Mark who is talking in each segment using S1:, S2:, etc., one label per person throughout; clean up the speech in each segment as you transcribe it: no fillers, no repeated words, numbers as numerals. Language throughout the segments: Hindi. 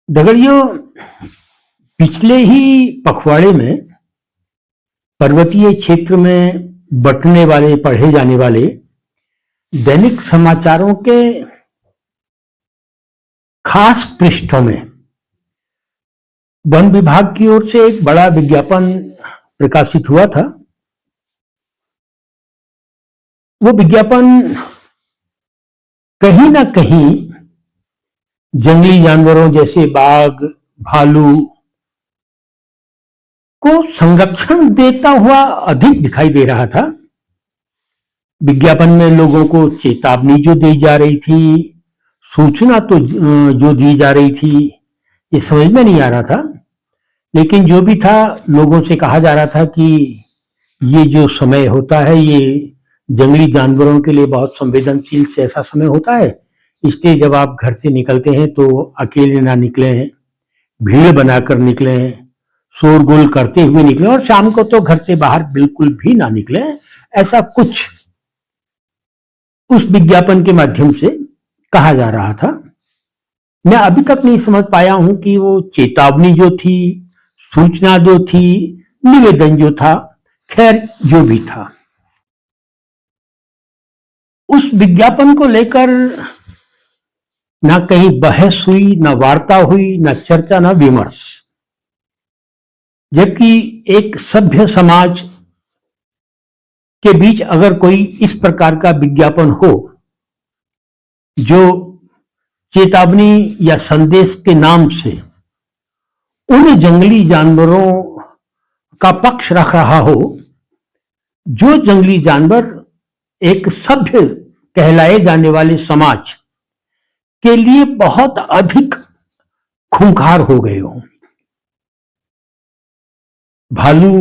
S1: दगड़ियों, पिछले ही पखवाड़े में पर्वतीय क्षेत्र में बटने वाले पढ़े जाने वाले दैनिक समाचारों के खास पृष्ठों में वन विभाग की ओर से एक बड़ा विज्ञापन प्रकाशित हुआ था। वो विज्ञापन कहीं ना कहीं जंगली जानवरों जैसे बाघ, भालू को संरक्षण देता हुआ अधिक दिखाई दे रहा था। विज्ञापन में लोगों को चेतावनी जो दी जा रही थी, सूचना तो जो दी जा रही थी, ये समझ में नहीं आ रहा था। लेकिन जो भी था, लोगों से कहा जा रहा था कि ये जो समय होता है ये जंगली जानवरों के लिए बहुत संवेदनशील से ऐसा समय होता है, इसलिए जब आप घर से निकलते हैं तो अकेले ना निकलें, भीड़ बनाकर निकलें, शोरगुल करते हुए निकलें और शाम को तो घर से बाहर बिल्कुल भी ना निकलें। ऐसा कुछ उस विज्ञापन के माध्यम से कहा जा रहा था। मैं अभी तक नहीं समझ पाया हूं कि वो चेतावनी जो थी, सूचना जो थी, निवेदन जो था, खैर जो भी था, उस विज्ञापन को लेकर ना कहीं बहस हुई, ना वार्ता हुई, ना चर्चा, ना विमर्श। जबकि एक सभ्य समाज के बीच अगर कोई इस प्रकार का विज्ञापन हो जो चेतावनी या संदेश के नाम से उन जंगली जानवरों का पक्ष रख रहा हो, जो जंगली जानवर एक सभ्य कहलाए जाने वाले समाज के लिए बहुत अधिक खूंखार हो गए हो। भालू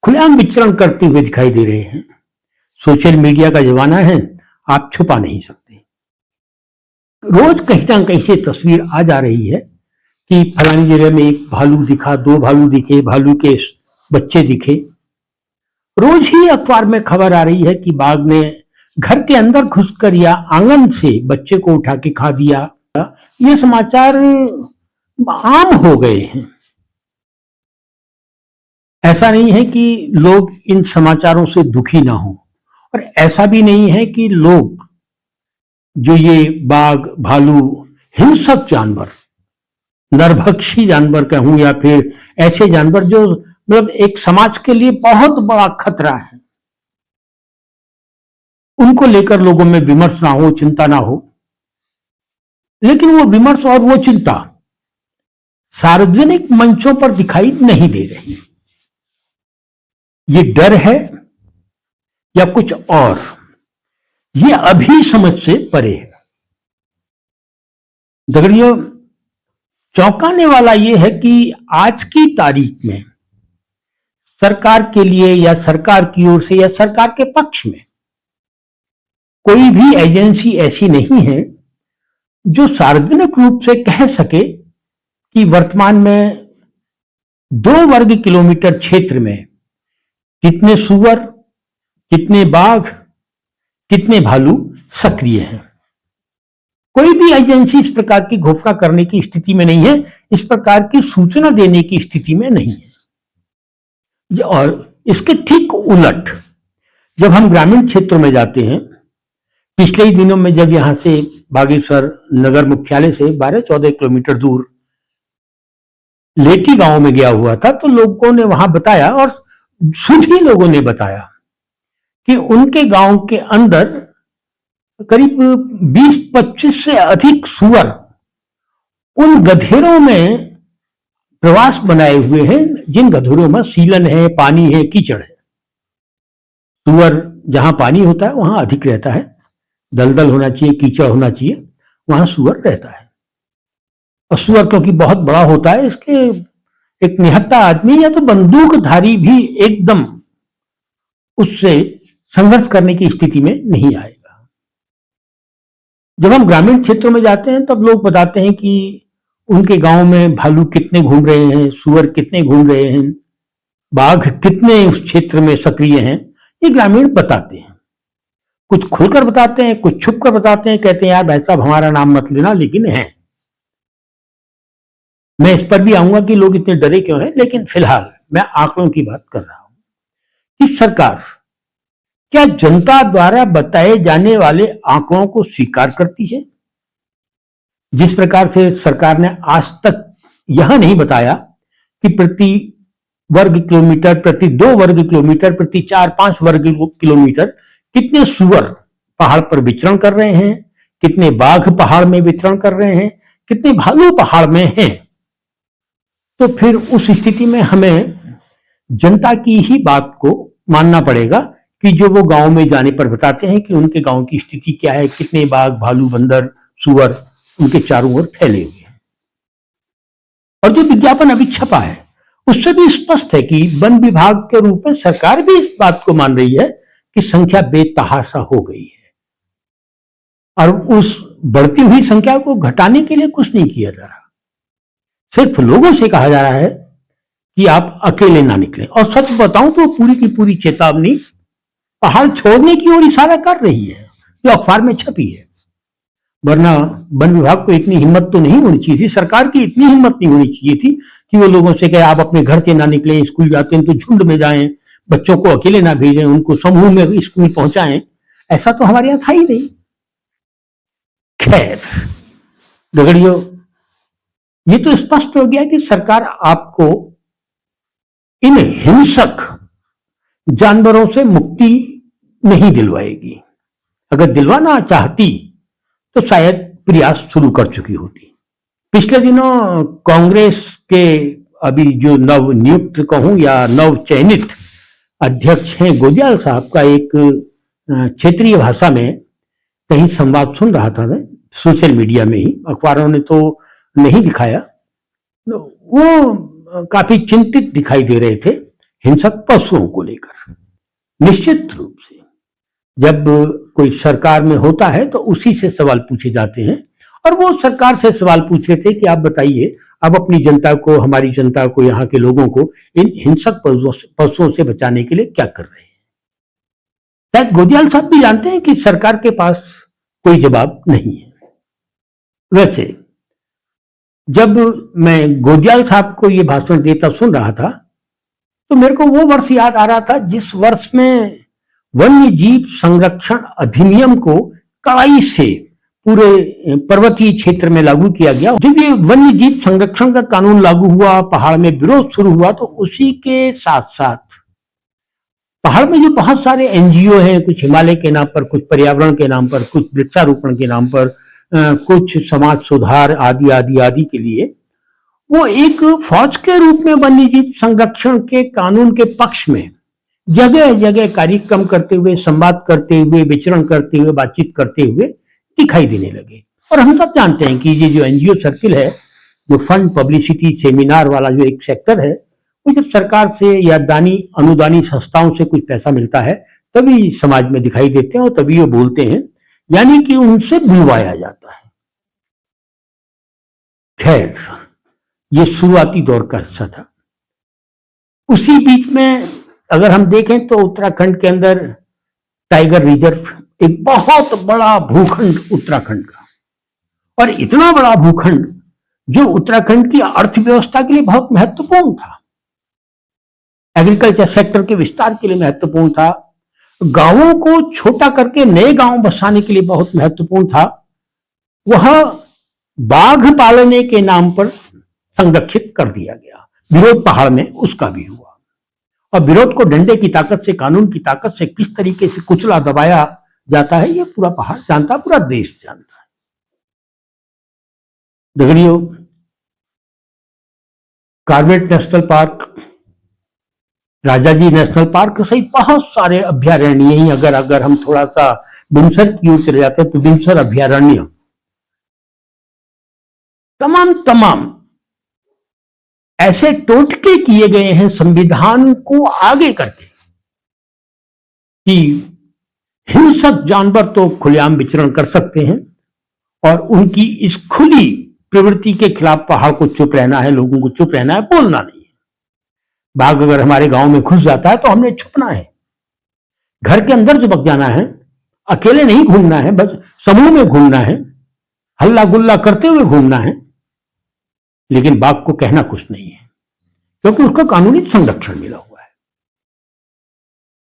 S1: खुलेआम विचरण करते हुए दिखाई दे रहे हैं। सोशल मीडिया का जमाना है, आप छुपा नहीं सकते। रोज कहीं ना कहीं से तस्वीर आ जा रही है कि फलानी जगह में एक भालू दिखा, दो भालू दिखे, भालू के बच्चे दिखे। रोज ही अखबार में खबर आ रही है कि बाघ ने घर के अंदर घुसकर या आंगन से बच्चे को उठा के खा दिया। ये समाचार आम हो गए हैं। ऐसा नहीं है कि लोग इन समाचारों से दुखी ना हो, और ऐसा भी नहीं है कि लोग जो ये बाघ, भालू, हिंसक जानवर, नरभक्षी जानवर कहूं या फिर ऐसे जानवर जो मतलब एक समाज के लिए बहुत बड़ा खतरा है, उनको लेकर लोगों में विमर्श ना हो, चिंता ना हो। लेकिन वो विमर्श और वो चिंता सार्वजनिक मंचों पर दिखाई नहीं दे रही। ये डर है या कुछ और, ये अभी समझ से परे है। दगड़ियों, चौंकाने वाला ये है कि आज की तारीख में सरकार के लिए या सरकार की ओर से या सरकार के पक्ष में कोई भी एजेंसी ऐसी नहीं है जो सार्वजनिक रूप से कह सके कि वर्तमान में 2 वर्ग किलोमीटर क्षेत्र में कितने सूअर, कितने बाघ, कितने भालू सक्रिय हैं। कोई भी एजेंसी इस प्रकार की घोषणा करने की स्थिति में नहीं है, इस प्रकार की सूचना देने की स्थिति में नहीं है। और इसके ठीक उलट जब हम ग्रामीण क्षेत्रों में जाते हैं, पिछले ही दिनों में जब यहां से बागेश्वर नगर मुख्यालय से 12-14 किलोमीटर दूर लेटी गांव में गया हुआ था, तो लोगों ने वहां बताया और सभी लोगों ने बताया कि उनके गांव के अंदर करीब 20-25 से अधिक सूअर उन गधेरों में प्रवास बनाए हुए हैं, जिन गधेरों में सीलन है, पानी है, कीचड़ है। सूअर जहां पानी होता है वहां अधिक रहता है, दलदल होना चाहिए, कीचड़ होना चाहिए, वहां सूअर रहता है। और सूअर क्योंकि बहुत बड़ा होता है, इसलिए एक निहत्था आदमी या तो बंदूकधारी भी एकदम उससे संघर्ष करने की स्थिति में नहीं आएगा। जब हम ग्रामीण क्षेत्रों में जाते हैं तब लोग बताते हैं कि उनके गांव में भालू कितने घूम रहे हैं, सूअर कितने घूम रहे हैं, बाघ कितने उस क्षेत्र में सक्रिय हैं। ये ग्रामीण बताते हैं, कुछ खुलकर बताते हैं, कुछ छुप कर बताते हैं, कहते हैं यार भाई साहब हमारा नाम मत लेना, लेकिन है। मैं इस पर भी आऊंगा कि लोग इतने डरे क्यों हैं, लेकिन फिलहाल मैं आंकड़ों की बात कर रहा हूं कि सरकार क्या जनता द्वारा बताए जाने वाले आंकड़ों को स्वीकार करती है। जिस प्रकार से सरकार ने आज तक यह नहीं बताया कि प्रति वर्ग किलोमीटर, प्रति 2 वर्ग किलोमीटर, प्रति 4-5 वर्ग किलोमीटर कितने सुअर पहाड़ पर विचरण कर रहे हैं, कितने बाघ पहाड़ में विचरण कर रहे हैं, कितने भालू पहाड़ में हैं, तो फिर उस स्थिति में हमें जनता की ही बात को मानना पड़ेगा कि जो वो गांव में जाने पर बताते हैं कि उनके गांव की स्थिति क्या है, कितने बाघ, भालू, बंदर, सुअर उनके चारों ओर फैले हुए हैं। और जो विज्ञापन अभी छपा है उससे भी स्पष्ट है कि वन विभाग के रूप में सरकार भी इस बात को मान रही है कि संख्या बेतहाशा हो गई है, और उस बढ़ती हुई संख्या को घटाने के लिए कुछ नहीं किया जा रहा। सिर्फ लोगों से कहा जा रहा है कि आप अकेले ना निकलें। और सच बताऊं तो पूरी की पूरी चेतावनी पहाड़ छोड़ने की ओर इशारा कर रही है, जो अखबार में छपी है। वरना वन विभाग को इतनी हिम्मत तो नहीं होनी चाहिए थी, सरकार की इतनी हिम्मत नहीं होनी चाहिए थी कि वो लोगों से कहे आप अपने घर से ना निकलें, स्कूल जाते हैं तो झुंड में जाएं, बच्चों को अकेले ना भेजें, उनको समूह में स्कूल पहुंचाएं। ऐसा तो हमारे यहां था ही नहीं। खैर दगड़ियों, ये तो स्पष्ट हो गया कि सरकार आपको इन हिंसक जानवरों से मुक्ति नहीं दिलवाएगी। अगर दिलवाना चाहती तो शायद प्रयास शुरू कर चुकी होती। पिछले दिनों कांग्रेस के अभी जो नव नियुक्त कहूं या नव चयनित अध्यक्ष हैं गोदियाल साहब का एक क्षेत्रीय भाषा में कहीं संवाद सुन रहा था मैं, सोशल मीडिया में ही, अखबारों ने तो नहीं दिखाया। वो काफी चिंतित दिखाई दे रहे थे हिंसक पशुओं को लेकर। निश्चित रूप से जब कोई सरकार में होता है तो उसी से सवाल पूछे जाते हैं, और वो सरकार से सवाल पूछ रहे थे कि आप बताइए, अब अपनी जनता को, हमारी जनता को, यहाँ के लोगों को इन हिंसक पशुओं से बचाने के लिए क्या कर रहे हैं। शायद गोदियाल साहब भी जानते हैं कि सरकार के पास कोई जवाब नहीं है। वैसे जब मैं गोदियाल साहब को ये भाषण देता सुन रहा था तो मेरे को वो वर्ष याद आ रहा था जिस वर्ष में वन्य जीव संरक्षण अधिनियम को कड़ाई से पूरे पर्वतीय क्षेत्र में लागू किया गया। जब ये वन्य जीव संरक्षण का कानून लागू हुआ, पहाड़ में विरोध शुरू हुआ, तो उसी के साथ साथ पहाड़ में जो बहुत सारे एनजीओ हैं, कुछ हिमालय के नाम पर, कुछ पर्यावरण के नाम पर, कुछ वृक्षारोपण के नाम पर, कुछ समाज सुधार आदि आदि आदि के लिए वो एक फौज के रूप में वन्य जीव संरक्षण के कानून के पक्ष में जगह जगह कार्यक्रम करते हुए, संवाद करते हुए, विचरण करते हुए, बातचीत करते हुए दिखाई देने लगे। और हम सब जानते हैं कि ये जो एनजीओ सर्किल है, जो फंड पब्लिसिटी सेमिनार वाला जो एक सेक्टर है, वो जब सरकार से या दानी अनुदानी संस्थाओं से कुछ पैसा मिलता है तभी समाज में दिखाई देते हैं और तभी वो बोलते हैं, यानी कि उनसे बुलवाया जाता है। खैर, ये शुरुआती दौर का हिस्सा था। उसी बीच में अगर हम देखें तो उत्तराखंड के अंदर टाइगर रिजर्व, एक बहुत बड़ा भूखंड उत्तराखंड का, और इतना बड़ा भूखंड जो उत्तराखंड की अर्थव्यवस्था के लिए बहुत महत्वपूर्ण था, एग्रीकल्चर सेक्टर के विस्तार के लिए महत्वपूर्ण था, गांवों को छोटा करके नए गांव बसाने के लिए बहुत महत्वपूर्ण था, वह बाघ पालने के नाम पर संरक्षित कर दिया गया। विरोध पहाड़ में उसका भी हुआ, और विरोध को डंडे की ताकत से, कानून की ताकत से किस तरीके से कुचला दबाया जाता है, ये पूरा पहाड़ जानता, पूरा देश जानता है। दगड़ियों, Corbett national park, Rajaji national park सहित बहुत सारे अभ्यारण्य ही, अगर हम थोड़ा सा बिमसर की ओर चले जाते हैं तो बिमसर अभ्यारण्य, तमाम ऐसे टोटके किए गए हैं संविधान को आगे करके कि हिंसक जानवर तो खुलेआम विचरण कर सकते हैं, और उनकी इस खुली प्रवृत्ति के खिलाफ पहाड़ को चुप रहना है, लोगों को चुप रहना है, बोलना नहीं है। बाघ अगर हमारे गांव में घुस जाता है तो हमने छुपना है, घर के अंदर चिपक जाना है, अकेले नहीं घूमना है, बस समूह में घूमना है, हल्ला गुल्ला करते हुए घूमना है। लेकिन बाघ को कहना कुछ नहीं है, क्योंकि उसको कानूनी संरक्षण मिला हुआ है।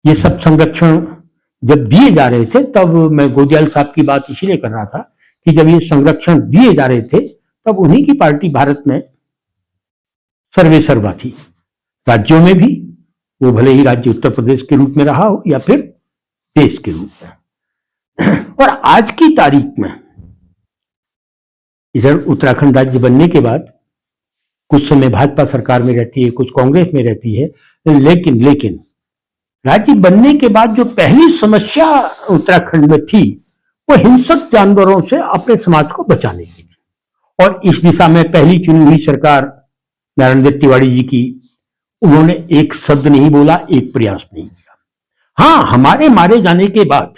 S1: ये सब संरक्षण जब दिए जा रहे थे, तब मैं गोदियाल साहब की बात इसीलिए कर रहा था कि जब ये संरक्षण दिए जा रहे थे, तब उन्हीं की पार्टी भारत में सर्वे सर्वा थी, राज्यों में भी, वो भले ही राज्य उत्तर प्रदेश के रूप में रहा हो या फिर देश के रूप में। और आज की तारीख में इधर उत्तराखंड राज्य बनने के बाद कुछ समय भाजपा सरकार में रहती है, कुछ कांग्रेस में रहती है, लेकिन राज्य बनने के बाद जो पहली समस्या उत्तराखंड में थी, वो हिंसक जानवरों से अपने समाज को बचाने की थी। और इस दिशा में पहली चुनी हुई सरकार नारायण दत्त तिवारी जी की, उन्होंने एक शब्द नहीं बोला, एक प्रयास नहीं किया। हाँ, हमारे मारे जाने के बाद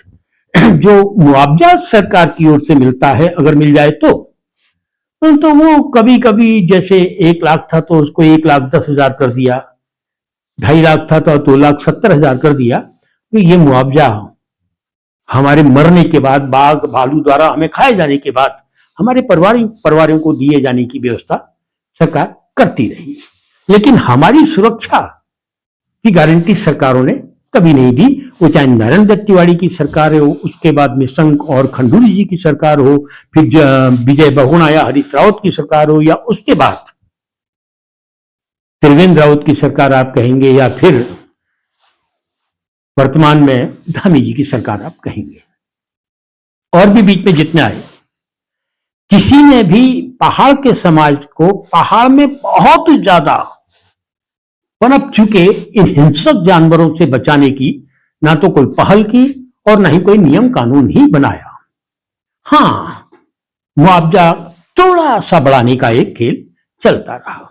S1: जो मुआवजा सरकार की ओर से मिलता है, अगर मिल जाए तो वो कभी कभी जैसे 1 लाख था तो उसको 1,10,000 कर दिया, 2.5 लाख था तो 2,70,000 कर दिया। तो ये मुआवजा हमारे मरने के बाद, बाघ भालू द्वारा हमें खाए जाने के बाद हमारे परिवारों को दिए जाने की व्यवस्था सरकार करती रही, लेकिन हमारी सुरक्षा की गारंटी सरकारों ने कभी नहीं दी। वो चाहे नारायण दत्त तिवारी की सरकार हो, उसके बाद निशंक और खंडूरी जी की सरकार हो, फिर विजय बहुगुणा या हरीश रावत की सरकार हो, या उसके बाद त्रिवेंद्र रावत की सरकार आप कहेंगे, या फिर वर्तमान में धामी जी की सरकार आप कहेंगे, और भी बीच में जितने आए, किसी ने भी पहाड़ के समाज को पहाड़ में बहुत ज्यादा पनप चुके इन हिंसक जानवरों से बचाने की ना तो कोई पहल की और ना ही कोई नियम कानून ही बनाया। हाँ, मुआवजा थोड़ा सा बढ़ाने का एक खेल चलता रहा।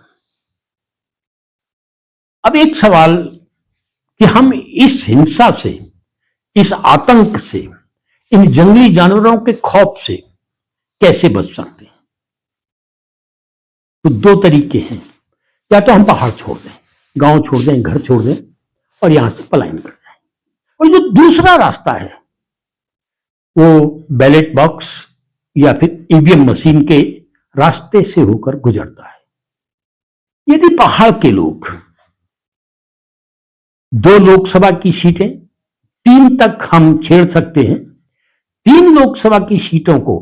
S1: अब एक सवाल कि हम इस हिंसा से, इस आतंक से, इन जंगली जानवरों के खौफ से कैसे बच सकते हैं? तो 2 तरीके हैं। या तो हम पहाड़ छोड़ दें, गांव छोड़ दें, घर छोड़ दें और यहां से पलायन कर जाएं। और जो दूसरा रास्ता है वो बैलेट बॉक्स या फिर ईवीएम मशीन के रास्ते से होकर गुजरता है। यदि पहाड़ के लोग 2 लोकसभा की सीटें 3 तक हम छेड़ सकते हैं, 3 लोकसभा की सीटों को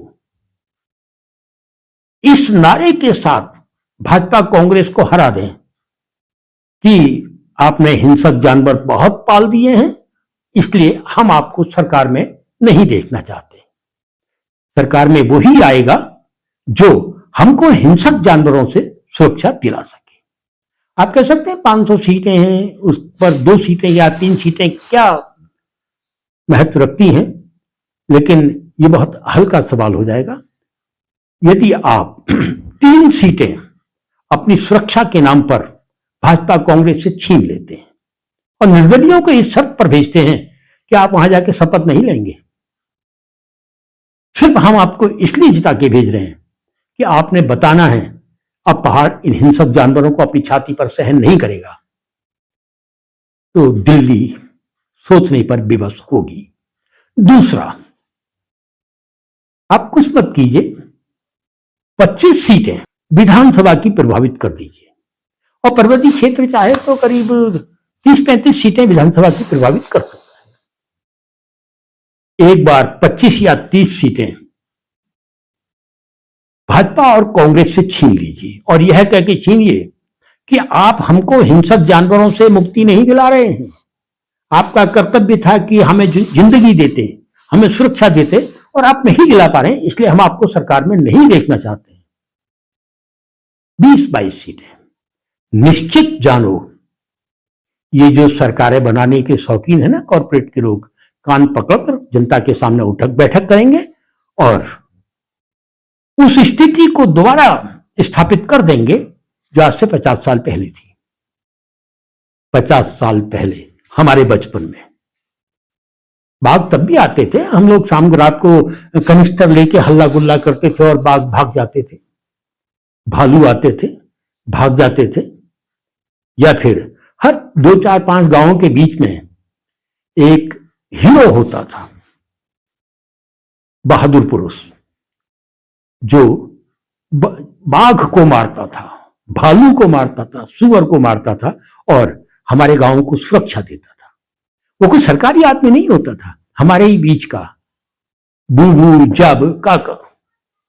S1: इस नारे के साथ भाजपा कांग्रेस को हरा दें कि आपने हिंसक जानवर बहुत पाल दिए हैं, इसलिए हम आपको सरकार में नहीं देखना चाहते। सरकार में वही आएगा जो हमको हिंसक जानवरों से सुरक्षा दिला सके। आप कह सकते हैं 500 सीटें हैं, उस पर 2 सीटें या 3 सीटें क्या महत्व रखती हैं, लेकिन ये बहुत हल्का सवाल हो जाएगा यदि आप 3 सीटें अपनी सुरक्षा के नाम पर भाजपा कांग्रेस से छीन लेते हैं और निर्दलियों को इस शर्त पर भेजते हैं कि आप वहां जाके शपथ नहीं लेंगे। सिर्फ हम आपको इसलिए जिता के भेज रहे हैं कि आपने बताना है अब पहाड़ इन हिंसक जानवरों को अपनी छाती पर सहन नहीं करेगा, तो दिल्ली सोचने पर विवश होगी। दूसरा, आप कुछ मत कीजिए, 25 सीटें विधानसभा की प्रभावित कर दीजिए और पर्वतीय क्षेत्र चाहे तो करीब 30-35 सीटें विधानसभा की प्रभावित कर सकता है। एक बार 25 या 30 सीटें भाजपा और कांग्रेस से छीन लीजिए और यह कह के छीनिए कि आप हमको हिंसक जानवरों से मुक्ति नहीं दिला रहे हैं, आपका कर्तव्य था कि हमें जिंदगी देते, हमें सुरक्षा देते, और आप नहीं दिला पा रहे हैं, इसलिए हम आपको सरकार में नहीं देखना चाहते हैं। 20-22 सीटें निश्चित जानो, ये जो सरकारें बनाने के शौकीन है ना कॉर्पोरेट के लोग, कान पकड़कर जनता के सामने उठक बैठक करेंगे और उस स्थिति को दोबारा स्थापित कर देंगे जो आज से 50 साल पहले थी। 50 साल पहले हमारे बचपन में बाघ तब भी आते थे, हम लोग शाम को रात को कनिस्तर लेके हल्ला गुल्ला करते थे और बाघ भाग जाते थे, भालू आते थे भाग जाते थे। या फिर हर 2-4-5 गांवों के बीच में एक हीरो होता था, बहादुर पुरुष, जो बाघ को मारता था भालू को मारता था, सुअर को मारता था और हमारे गांव को सुरक्षा देता था। वो कोई सरकारी आदमी नहीं होता था, हमारे ही बीच का बूबू, जब, काका,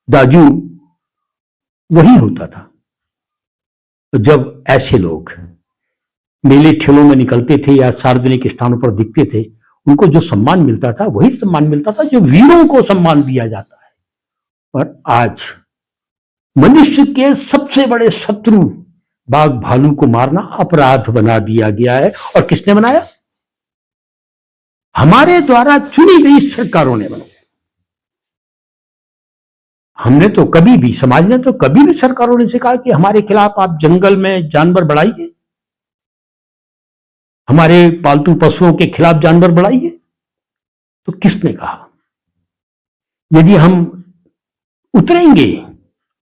S1: दाजू वही होता था। तो जब ऐसे लोग मेले ठेलों में निकलते थे या सार्वजनिक स्थानों पर दिखते थे, उनको जो सम्मान मिलता था वही सम्मान मिलता था जो वीरों को सम्मान दिया जाता है। और आज मनुष्य के सबसे बड़े शत्रु बाघ भालू को मारना अपराध बना दिया गया है। और किसने बनाया? हमारे द्वारा चुनी गई सरकारों ने बनाया। हमने तो कभी भी, समाज ने तो कभी भी सरकारों ने से कहा कि हमारे खिलाफ आप जंगल में जानवर बढ़ाइए, हमारे पालतू पशुओं के खिलाफ जानवर बढ़ाइए। तो किसने कहा? यदि हम उतरेंगे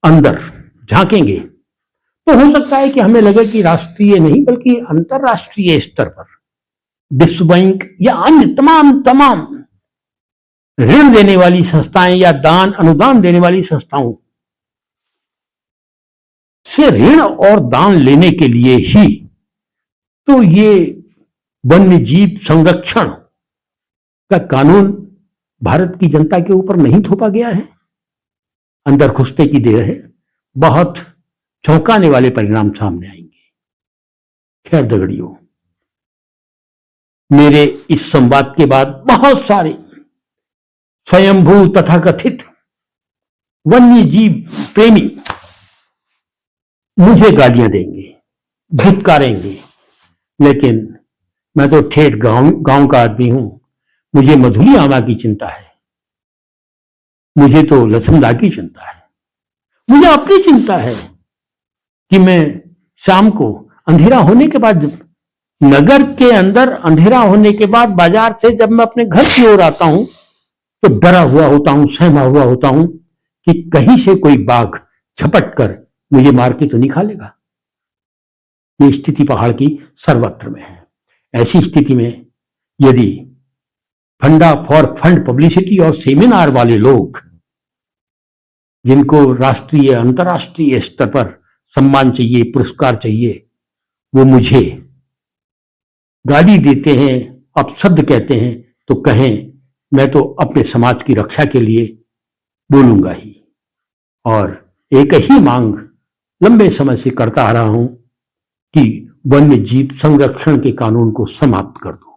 S1: अंदर, झांकेंगे, तो हो सकता है कि हमें लगे कि राष्ट्रीय नहीं बल्कि अंतरराष्ट्रीय स्तर पर विश्व बैंक या अन्य तमाम ऋण देने वाली संस्थाएं या दान अनुदान देने वाली संस्थाओं से ऋण और दान लेने के लिए ही तो ये वन्य जीव संरक्षण का कानून भारत की जनता के ऊपर नहीं थोपा गया है। अंदर घुसते की देर है, बहुत चौंकाने वाले परिणाम सामने आएंगे। खैर दगड़ियों, मेरे इस संवाद के बाद बहुत सारे स्वयंभू तथाकथित वन्य जीव प्रेमी मुझे गालियां देंगे, धिक्कारेंगे, लेकिन मैं तो ठेठ गांव का आदमी हूं। मुझे मधुली आमा की चिंता है, मुझे तो लछनदा की चिंता है, मुझे अपनी चिंता है कि मैं शाम को अंधेरा होने के बाद, नगर के अंदर अंधेरा होने के बाद बाजार से जब मैं अपने घर की ओर आता हूं तो डरा हुआ होता हूं, सहमा हुआ होता हूं कि कहीं से कोई बाघ झपट कर मुझे मार के तो नहीं खा लेगा। ये स्थिति पहाड़ की सर्वत्र में है। ऐसी स्थिति में यदि फंडा फॉर फंड पब्लिसिटी और सेमिनार वाले लोग, जिनको राष्ट्रीय अंतर्राष्ट्रीय स्तर पर सम्मान चाहिए, पुरस्कार चाहिए, वो मुझे गाली देते हैं, अपशब्द कहते हैं, तो कहें, मैं तो अपने समाज की रक्षा के लिए बोलूंगा ही। और एक ही मांग लंबे समय से करता आ रहा हूं कि वन्य जीव संरक्षण के कानून को समाप्त कर दो।